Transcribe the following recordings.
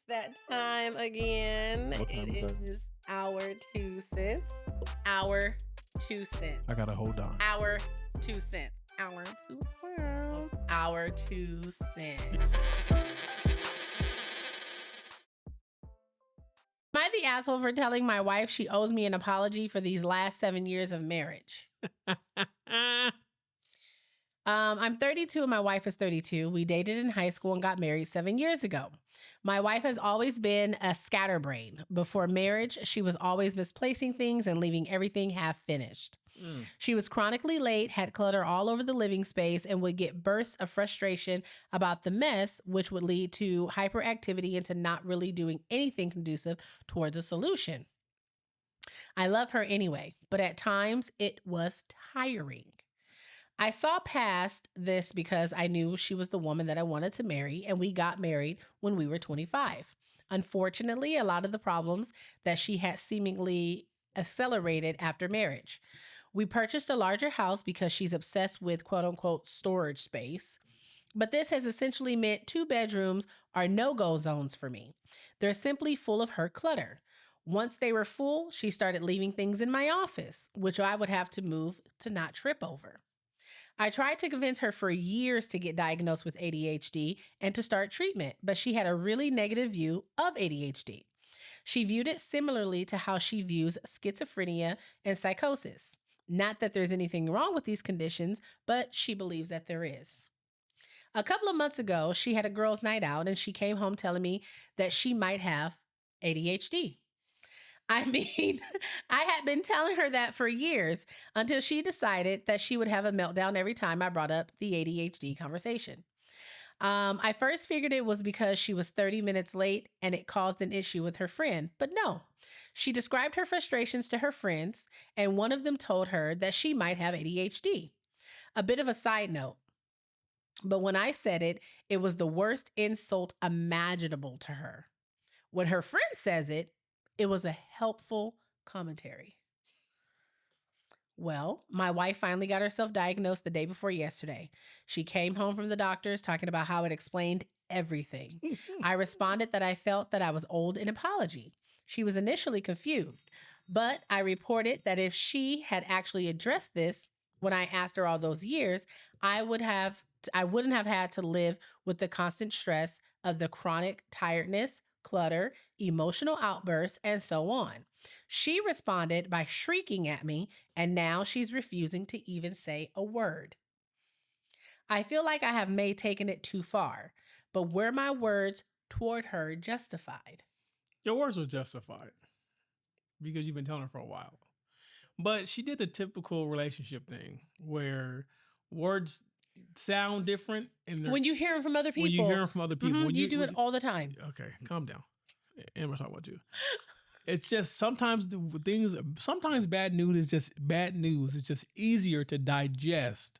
that time again. What time It is that? is our 2 cents. Our 2 cents. I gotta hold on. Our 2 cents. Our 2 cents. Our 2 cents. Am I the asshole for telling my wife she owes me an apology for these last 7 years of marriage? I'm 32 and my wife is 32. We dated in high school and got married 7 years ago. My wife has always been a scatterbrain. Before marriage, she was always misplacing things and leaving everything half finished. She was chronically late, had clutter all over the living space, and would get bursts of frustration about the mess, which would lead to hyperactivity and to not really doing anything conducive towards a solution. I love her anyway, but at times it was tiring. I saw past this because I knew she was the woman that I wanted to marry, and we got married when we were 25. Unfortunately, a lot of the problems that she had seemingly accelerated after marriage. We purchased a larger house because she's obsessed with quote unquote storage space. But this has essentially meant 2 bedrooms are no-go zones for me. They're simply full of her clutter. Once they were full, she started leaving things in my office, which I would have to move to not trip over. I tried to convince her for years to get diagnosed with ADHD and to start treatment, but she had a really negative view of ADHD. She viewed it similarly to how she views schizophrenia and psychosis. Not that there's anything wrong with these conditions, but she believes that there is. A couple of months ago, she had a girls' night out and she came home telling me that she might have ADHD. I mean, I had been telling her that for years until she decided that she would have a meltdown every time I brought up the ADHD conversation. I first figured it was because she was 30 minutes late and it caused an issue with her friend, but no. She described her frustrations to her friends, and one of them told her that she might have ADHD. A bit of a side note, but when I said it, it was the worst insult imaginable to her. When her friend says it, it was a helpful commentary. Well, my wife finally got herself diagnosed the day before yesterday. She came home from the doctors talking about how it explained everything. I responded that I felt that I was owed an apology. She was initially confused, but I reported that if she had actually addressed this when I asked her all those years, I wouldn't have had to live with the constant stress of the chronic tiredness, clutter, emotional outbursts, and so on. She responded by shrieking at me, and now she's refusing to even say a word. I feel like I have taken it too far, but were my words toward her justified? Your words were justified because you've been telling her for a while. But she did the typical relationship thing where words sound different. And When you hear them from other people. When you hear them from other people. When you do it all the time. Okay, calm down. And we're talking about you. It's just sometimes bad news is just bad news. It's just easier to digest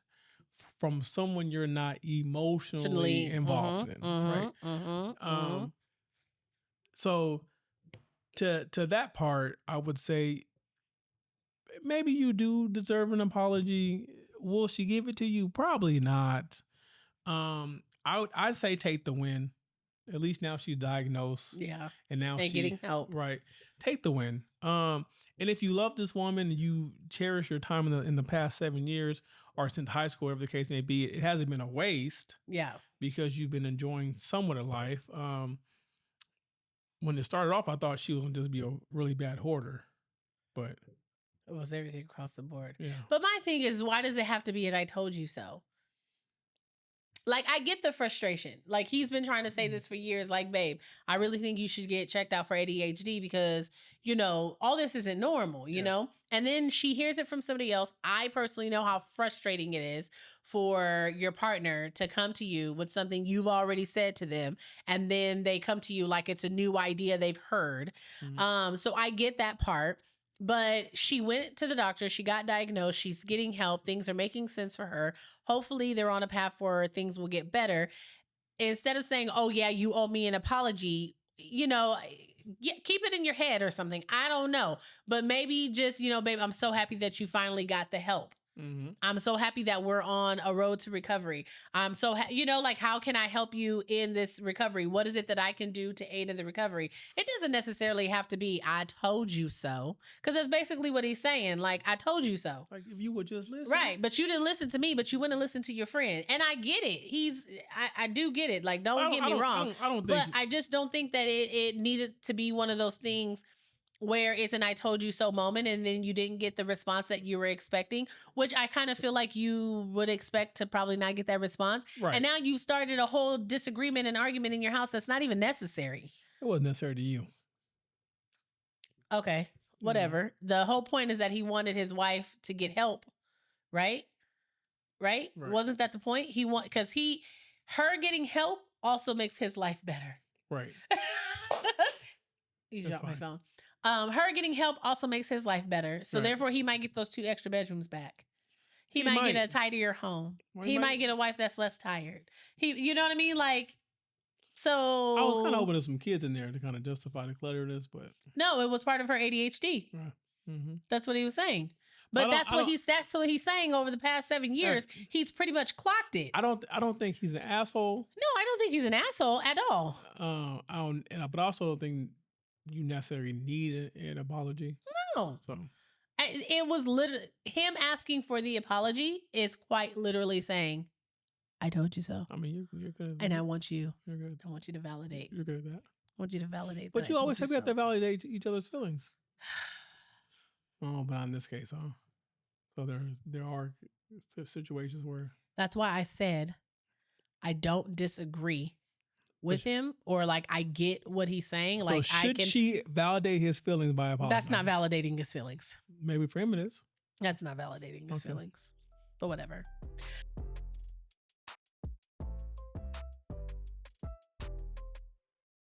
from someone you're not emotionally involved in, right? So to that part, I would say maybe you do deserve an apology. Will she give it to you? Probably not. I'd say take the win. At least now she's diagnosed. Yeah. And now she's getting help. Right. Take the win. And if you love this woman, you cherish your time in the past 7 years or since high school, whatever the case may be, it hasn't been a waste. Yeah. Because you've been enjoying somewhat of life. When it started off, I thought she was going to just be a really bad hoarder. But it was everything across the board. Yeah. But my thing is, why does it have to be an I told you so? Like, I get the frustration. Like, he's been trying to say this for years. Like, babe, I really think you should get checked out for ADHD because, all this isn't normal, you know? And then she hears it from somebody else. I personally know how frustrating it is for your partner to come to you with something you've already said to them. And then they come to you like it's a new idea they've heard. Mm-hmm. So I get that part. But she went to the doctor. She got diagnosed. She's getting help. Things are making sense for her. Hopefully they're on a path where things will get better. Instead of saying, oh, yeah, you owe me an apology, keep it in your head or something. I don't know. But maybe just, babe, I'm so happy that you finally got the help. I'm so happy that we're on a road to recovery. I'm so, like, how can I help you in this recovery? What is it that I can do to aid in the recovery? It doesn't necessarily have to be, I told you so. Because that's basically what he's saying. Like, I told you so. Like, if you would just listen. Right. But you didn't listen to me, but you went and listened to your friend. And I get it. I do get it. Like, don't get me wrong. I don't think. But I just don't think that it needed to be one of those things where it's an I told you so moment and then you didn't get the response that you were expecting, which I kind of feel like you would expect to probably not get that response. Right. And now you've started a whole disagreement and argument in your house that's not even necessary. It wasn't necessary to you. Okay, whatever. The whole point is that he wanted his wife to get help, right? Right? Wasn't that the point? Because her getting help also makes his life better. Right. You dropped my phone. Her getting help also makes his life better. So therefore he might get those 2 extra bedrooms back. He might get a tidier home. Well, he might get a wife that's less tired. You know what I mean? Like, so I was kind of hoping there's some kids in there to kind of justify the clutterness, but no, it was part of her ADHD. That's what he was saying. But that's what he's saying over the past 7 years. He's pretty much clocked it. I don't think he's an asshole. No, I don't think he's an asshole at all. But I also don't think you necessarily need an apology. No. So it was literally him asking for the apology is quite literally saying, I told you so. I mean, you're good at that. And I want you. You're good. I want you to validate. You're good at that. I want you to validate. But you always have to validate each other's feelings. Oh, but in this case, huh? So there are situations where. That's why I said I don't disagree with him, or like I get what he's saying. Like, so should she validate his feelings by apologizing? That's not validating his feelings. Maybe for him it is. That's not validating his feelings. But whatever.